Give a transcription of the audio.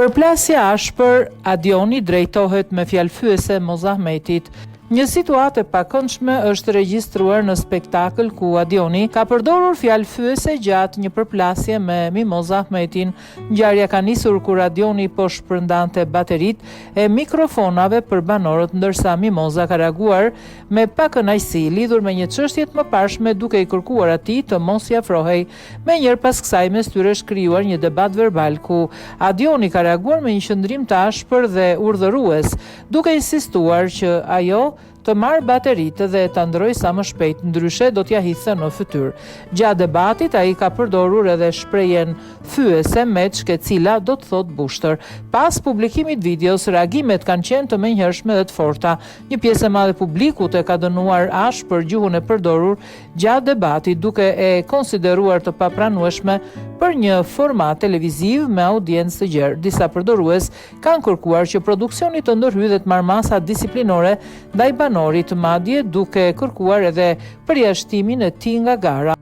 Përplasja ashpër, Adioni drejtohet me fjalëfyese Mozahmetit. Një situatë e pakëndshme është regjistruar në spektakël ku Adioni ka përdorur fjalëfyese gjatë një përplasje me Mimoza Ahmetin. Ngjarja ka nisur kur Adioni po shpërndante baterit e mikrofonave për banorët, ndërsa Mimoza ka reaguar me pakënaqësi lidhur me një çështje të mëparshme, duke i kërkuar atij të mos i afrohej. Menjëherë pas kësaj mes tyre është krijuar një debat verbal ku Adioni ka reaguar me një qëndrim të ashpër dhe urdhërues, duke insistuar që ajo të marrë bateritë dhe të ndrojë sa më shpejt, ndryshe do t'ja hidhte në fytyrë. Gjatë debatit ai ka përdorur edhe shprehjen fyese meçk, e cila do të thotë bushtër. Pas publikimit videos, reagimet kanë qenë të menjëhershme dhe të forta. Një pjesë e madhe e publikut e ka dënuar ashpër gjuhën e përdorur gjatë debatit, duke e konsideruar të papranueshme për një format televiziv me audiencë të gjerë. Disa përdorues kanë kërkuar që produksioni të ndërhyjë dhe të marrë masa disiplinore ndaj banorit, madje duke kërkuar edhe përjashtimin e tij nga gara.